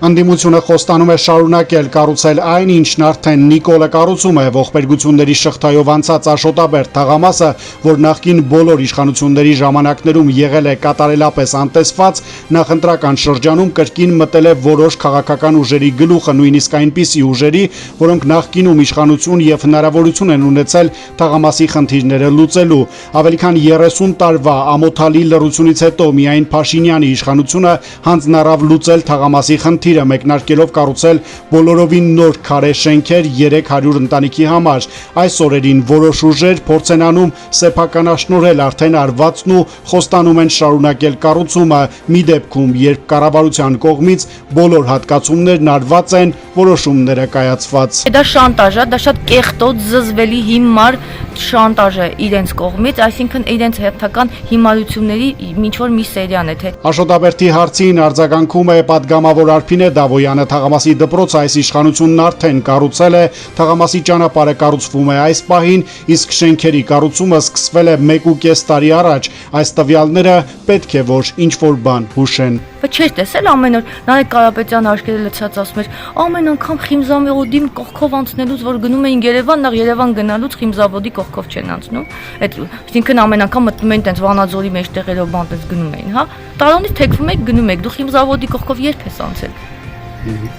Անդիմությունը խոստանում է շարունակել կառուցել այն, ինչն արդեն Նիկոլը կառուցում է, ողբերգությունների շղթայով անցած Աշոտաբերդ թաղամասը, որ նախկին բոլոր իշխանությունների ժամանակներում եղել է կատարելապես անտեսված, նախընտրական շրջանում կրկին մտել է որոշ քաղաքական ուժերի գլուխը, նույնիսկ այնպիսի ուժերի, որոնք նախկինում իշխանություն եւ հնարավորություն են ունեցել թաղամասի խնդիրները լուծելու։ Ավելի քան 30 տարվա ամոթալի լռությունից հետո միայն Փաշինյանի իշխանությունը հանձնարարավ լուծել թաղամասի խնդիրը, մեկնարկելով կառուցել բոլորովին նոր քարե շենքեր 300 ընտանիքի համար։ Այս օրերին որոշ ուժեր փորձ են անում սեփականաշնորհել արդեն արվածն ու խոստանում են շարունակել կառուցումը մի դեպքում, երբ կառավարության կողմից բոլոր հատկացումներն արված են, որոշումները կայացված։ Դա շանտաժ է, դա շատ կեղտոտ, զզվելի հիմար շանտաժ է իրենց կողմից, այսինքն իրենց հերթական հիմարությունների ինչ-որ մի սերիան է, թե Աշոտաբերդի հարցին արձագանքում է պատգամավոր Արփինե Դավոյանը, թաղամասի դպրոցը այս իշխանությունն արդեն կառուցել է, թաղամասի ճանապարհը կառուցվում է այս պահին, իսկ շենքերի կառուցումը սկսվել է 1.5 տարի առաջ։ Այս տվյալները պետք է որ ինչ-որ բան հուշեն։ Չէր տեսել ամեն օր Նարեկ Կարապետյանը աշկերտ լցած ասում էր ամեն անգամ Խիմզավոդի կողքով անցնելուց որ գնում էին Երևան, նախ Երևան գնալուց Խիմզավոդի կողքով չեն անցնում։ Այդ այսինքն ամեն անգամ մտնում էին տենց Վանաձորի մեջ տեղերով բան տենց գնում էին, հա։ Տարոնից թեքվում եք գնում եք, դու Խիմզավոդի կողքով երբ ես անցել։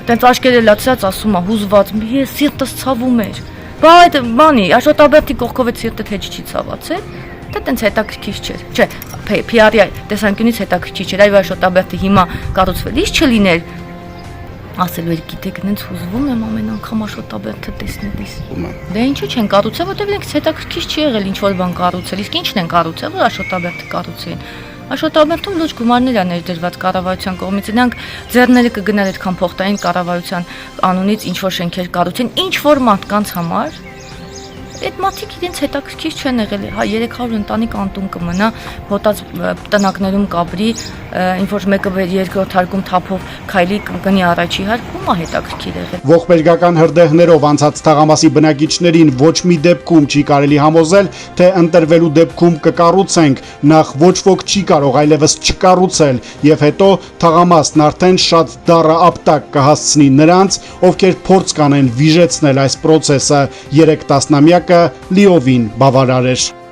Տենց աշկերտ լցած ասում է հուզված, ես սիրտս ցավում էր։ Բա այդ բանի Աշոտաբերդի կողքով այդ սիրտը թե չի ցավացել։ Դա տենց հետաքրքիր չէր։ Չէ, PR-ի տեսանկյունից հետաքրքիր չէր, այո Աշոտաբերդի հիմա կառուցվելիս չլիներ։ Ասելու էր, գիտեք, նենց հուզվում եմ ամեն անգամ Աշոտաբերդը տեսնելիս։ Դե ինչու չեն կառուցել, որտեղ ինքս հետաքրքիր չի եղել ինչ որ բան կառուցել, իսկ ինչն են կառուցել, որ Աշոտաբերդը կառուցեին։ Աշոտաբերդում լուրջ գումարներ ա ներդրված կառավարության կողմից, նրանք ձեռները կգնալ այդքան փոխտային կառավարության անունից ինչ որ շենքեր կառուցեն, ինչ որ մարդկանց համար։ Այդ մարդիկ իրենց հետաքրքիր չեն եղել, հա 300 ընտանիք անտուն կմնա, հոտած տնակներում կապրի, ինչ որ մեկը երկրորդ հարկում թափով քայլի կգնի առաջի հարկում, ա հետաքրքիր եղել։ Ողբերգական հրդեհներով անցած թաղամասի բնակիչներին ոչ մի դեպքում չի կարելի համոզել, թե ընտրվելու դեպքում կկառուցենք, նախ ոչ ոք չի կարող այլևս չկառուցել, եւ հետո թաղամասն արդեն շատ դառը ապտակ կհասցնի նրանց, ովքեր փորձ կանեն վիժեցնել այս process-ը 3 տասնամյակը լիովին բավարար էր։